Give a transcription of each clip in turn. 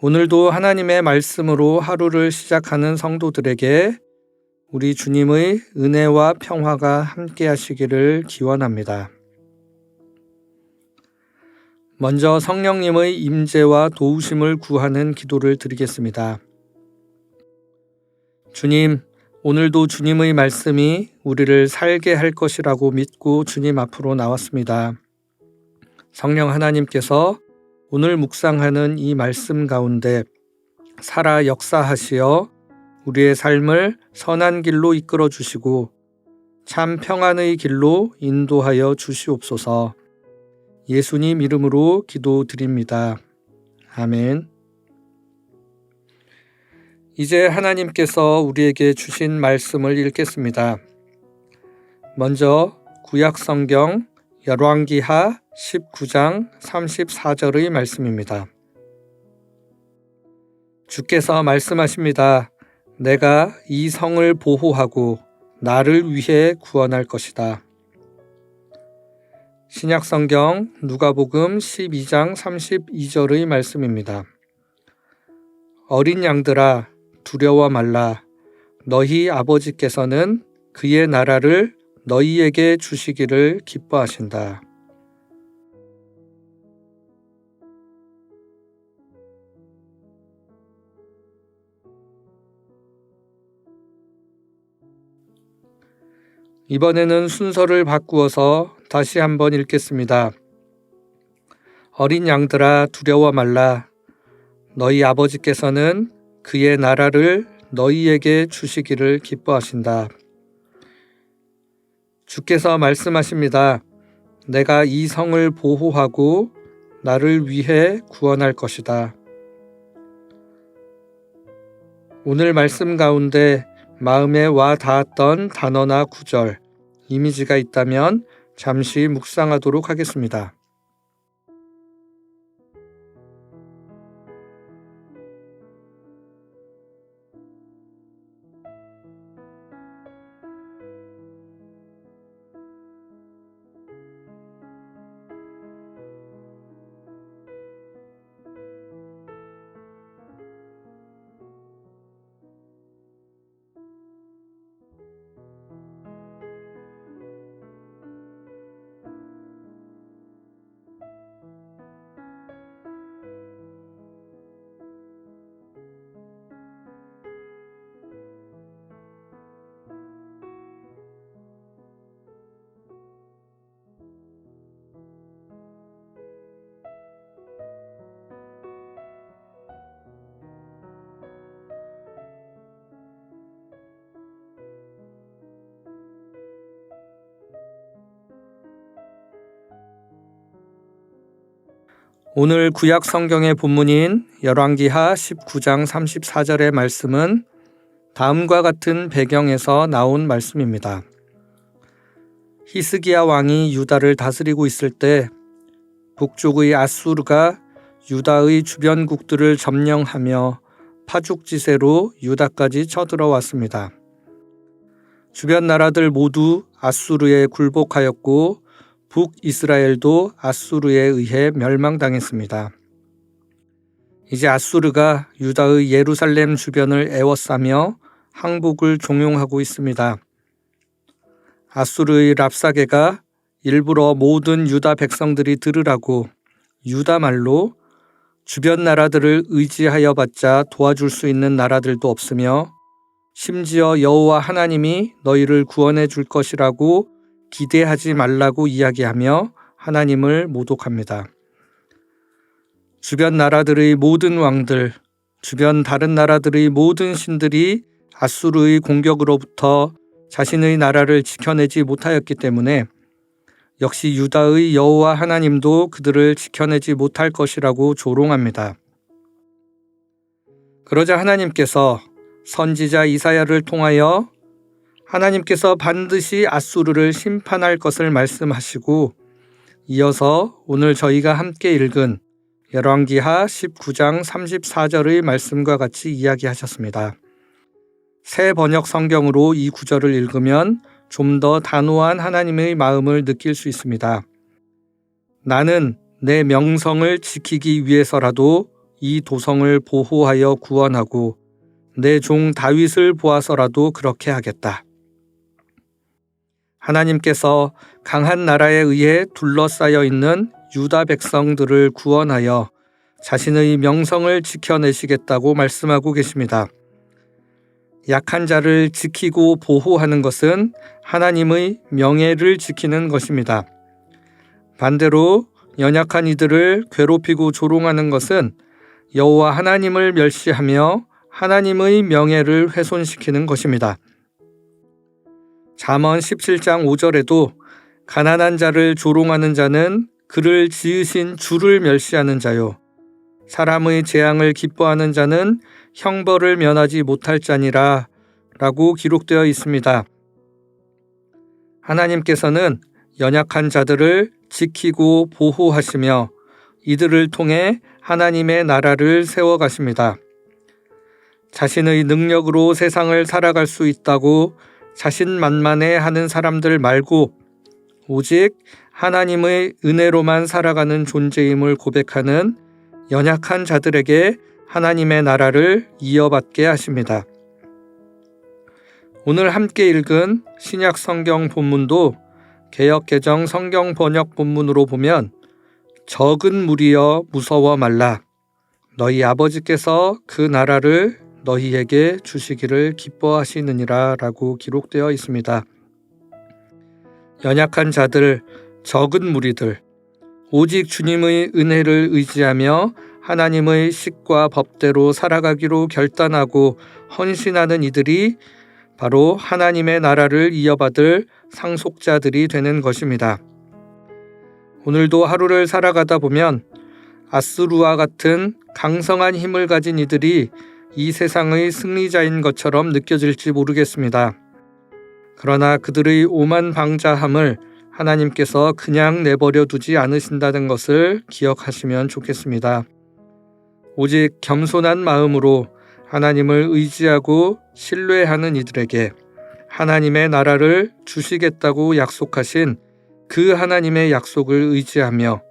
오늘도 하나님의 말씀으로 하루를 시작하는 성도들에게 우리 주님의 은혜와 평화가 함께 하시기를 기원합니다. 먼저 성령님의 임재와 도우심을 구하는 기도를 드리겠습니다. 주님, 오늘도 주님의 말씀이 우리를 살게 할 것이라고 믿고 주님 앞으로 나왔습니다. 성령 하나님께서 오늘 묵상하는 이 말씀 가운데 살아 역사하시어 우리의 삶을 선한 길로 이끌어 주시고 참 평안의 길로 인도하여 주시옵소서. 예수님 이름으로 기도드립니다. 아멘. 이제 하나님께서 우리에게 주신 말씀을 읽겠습니다. 먼저 구약성경 열왕기하 19장 34절의 말씀입니다. 주께서 말씀하십니다. 내가 이 성을 보호하고 나를 위해 구원할 것이다. 신약성경 누가복음 12장 32절의 말씀입니다. 어린 양들아 두려워 말라. 너희 아버지께서는 그의 나라를 너희에게 주시기를 기뻐하신다. 이번에는 순서를 바꾸어서 다시 한번 읽겠습니다. 어린 양들아 두려워 말라. 너희 아버지께서는 그의 나라를 너희에게 주시기를 기뻐하신다. 주께서 말씀하십니다. 내가 이 성을 보호하고 나를 위해 구원할 것이다. 오늘 말씀 가운데 마음에 와 닿았던 단어나 구절, 이미지가 있다면 잠시 묵상하도록 하겠습니다. 오늘 구약 성경의 본문인 열왕기하 19장 34절의 말씀은 다음과 같은 배경에서 나온 말씀입니다. 히스기야 왕이 유다를 다스리고 있을 때 북쪽의 아수르가 유다의 주변국들을 점령하며 파죽지세로 유다까지 쳐들어왔습니다. 주변 나라들 모두 아수르에 굴복하였고 북이스라엘도 아수르에 의해 멸망당했습니다. 이제 아수르가 유다의 예루살렘 주변을 에워싸며 항복을 종용하고 있습니다. 아수르의 랍사게가 일부러 모든 유다 백성들이 들으라고 유다 말로 주변 나라들을 의지하여 봤자 도와줄 수 있는 나라들도 없으며 심지어 여호와 하나님이 너희를 구원해 줄 것이라고 기대하지 말라고 이야기하며 하나님을 모독합니다. 주변 나라들의 모든 왕들, 주변 다른 나라들의 모든 신들이 아수르의 공격으로부터 자신의 나라를 지켜내지 못하였기 때문에 역시 유다의 여호와 하나님도 그들을 지켜내지 못할 것이라고 조롱합니다. 그러자 하나님께서 선지자 이사야를 통하여 하나님께서 반드시 아수르를 심판할 것을 말씀하시고 이어서 오늘 저희가 함께 읽은 열왕기하 19장 34절의 말씀과 같이 이야기하셨습니다. 새 번역 성경으로 이 구절을 읽으면 좀 더 단호한 하나님의 마음을 느낄 수 있습니다. 나는 내 명성을 지키기 위해서라도 이 도성을 보호하여 구원하고 내 종 다윗을 보아서라도 그렇게 하겠다. 하나님께서 강한 나라에 의해 둘러싸여 있는 유다 백성들을 구원하여 자신의 명성을 지켜내시겠다고 말씀하고 계십니다. 약한 자를 지키고 보호하는 것은 하나님의 명예를 지키는 것입니다. 반대로 연약한 이들을 괴롭히고 조롱하는 것은 여호와 하나님을 멸시하며 하나님의 명예를 훼손시키는 것입니다. 잠언 17장 5절에도 가난한 자를 조롱하는 자는 그를 지으신 주를 멸시하는 자요. 사람의 재앙을 기뻐하는 자는 형벌을 면하지 못할 자니라 라고 기록되어 있습니다. 하나님께서는 연약한 자들을 지키고 보호하시며 이들을 통해 하나님의 나라를 세워가십니다. 자신의 능력으로 세상을 살아갈 수 있다고 자신만만해 하는 사람들 말고 오직 하나님의 은혜로만 살아가는 존재임을 고백하는 연약한 자들에게 하나님의 나라를 이어받게 하십니다. 오늘 함께 읽은 신약 성경 본문도 개역개정 성경 번역 본문으로 보면 적은 무리여 무서워 말라. 너희 아버지께서 그 나라를 너희에게 주시기를 기뻐하시느니라 라고 기록되어 있습니다. 연약한 자들, 적은 무리들, 오직 주님의 은혜를 의지하며 하나님의 식과 법대로 살아가기로 결단하고 헌신하는 이들이 바로 하나님의 나라를 이어받을 상속자들이 되는 것입니다. 오늘도 하루를 살아가다 보면 아수르와 같은 강성한 힘을 가진 이들이 이 세상의 승리자인 것처럼 느껴질지 모르겠습니다. 그러나 그들의 오만방자함을 하나님께서 그냥 내버려 두지 않으신다는 것을 기억하시면 좋겠습니다. 오직 겸손한 마음으로 하나님을 의지하고 신뢰하는 이들에게 하나님의 나라를 주시겠다고 약속하신 그 하나님의 약속을 의지하며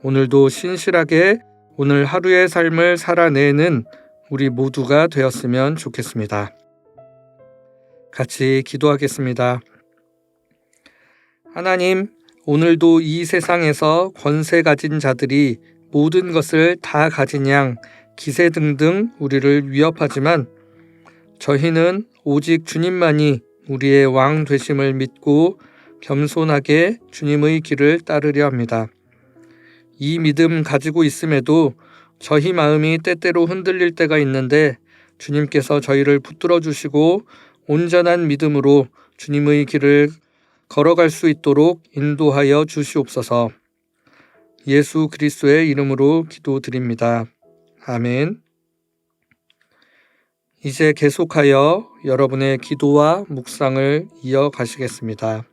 오늘도 신실하게 오늘 하루의 삶을 살아내는 우리 모두가 되었으면 좋겠습니다. 같이 기도하겠습니다. 하나님, 오늘도 이 세상에서 권세 가진 자들이 모든 것을 다 가진 양 기세 등등 우리를 위협하지만 저희는 오직 주님만이 우리의 왕 되심을 믿고 겸손하게 주님의 길을 따르려 합니다. 이 믿음 가지고 있음에도 저희 마음이 때때로 흔들릴 때가 있는데 주님께서 저희를 붙들어 주시고 온전한 믿음으로 주님의 길을 걸어갈 수 있도록 인도하여 주시옵소서. 예수 그리스도의 이름으로 기도드립니다. 아멘. 이제 계속하여 여러분의 기도와 묵상을 이어가시겠습니다.